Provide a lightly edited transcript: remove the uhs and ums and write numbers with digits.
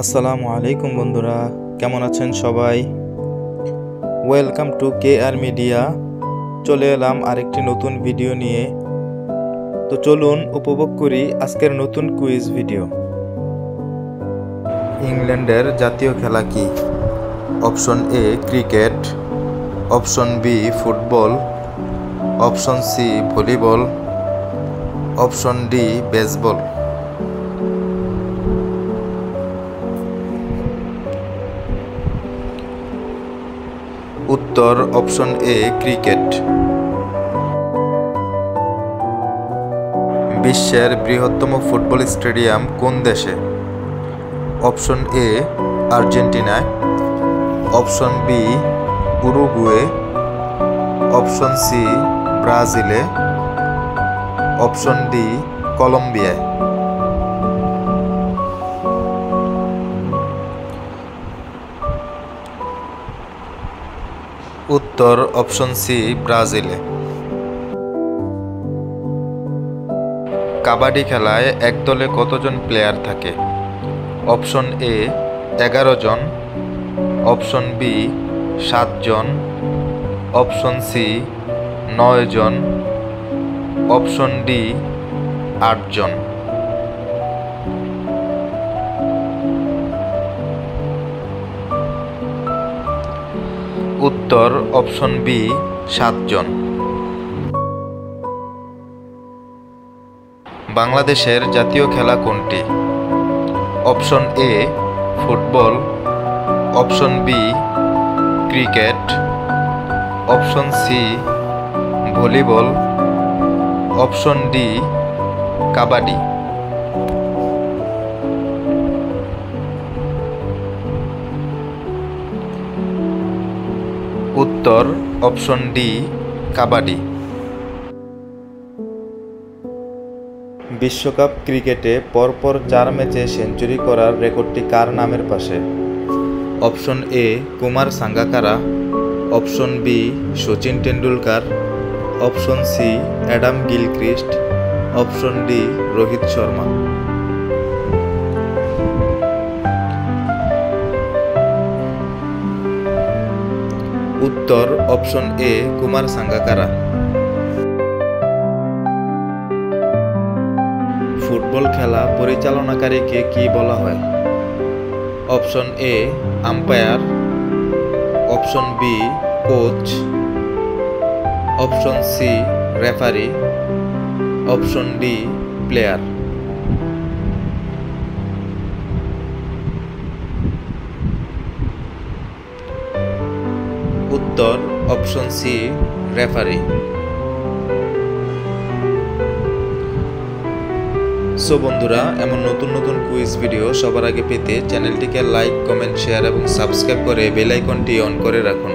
আসসালামু আলাইকুম বন্ধুরা, কেমন আছেন সবাই? Welcome to KR media. চলে এলাম আরেকটি নতুন ভিডিও নিয়ে। তো চলুন উপভোগ করি আজকের নতুন কুইজ ভিডিও। ইংল্যান্ডের জাতীয় খেলা কি? Option A cricket, option B football, option C volleyball, option D baseball. উত্তর অপশন এ ক্রিকেট। বিশ্বের বৃহত্তম ফুটবল স্টেডিয়াম কোন দেশে? অপশন এ আর্জেন্টিনায়, option B Uruguay, option C ব্রাজিলে, অপশন ডি কলম্বিয়ায়। উত্তর অপশন সি ব্রাজিলে। কাবাডি খেলায় এক দলে কতজন প্লেয়ার থাকে? অপশন এ 11 জন, অপশন বি 7 জন, অপশন সি 9 জন, অপশন ডি 8 জন। উত্তর অপশন বি 7 জন। বাংলাদেশের জাতীয় খেলা কোনটি? Option A football, option B cricket, option C volleyball, option D kabaddi. উত্তর অপশন ডি কাবাডি। বিশ্বকাপ ক্রিকেটে পরপর 4 ম্যাচে সেঞ্চুরি করার রেকর্ডটি কার নামের পাশে? Option A Kumar Sangakkara, option B Sachin Tendulkar, option C Adam Gilchrist, option D Rohit Sharma. উত্তর option A Kumar Sangakkara. Football খেলা পরিচালনাকারীকে কি বলা হয়? Option A umpire, option B coach, option C referee, option D player. উত্তর অপশন সি রেফারি। সো বন্ধুরা, এমন নতুন নতুন কুইজ ভিডিও সবার আগে পেতে চ্যানেলটিকে লাইক, কমেন্ট, শেয়ার এবং সাবস্ক্রাইব করে বেল আইকনটি অন করে রাখুন।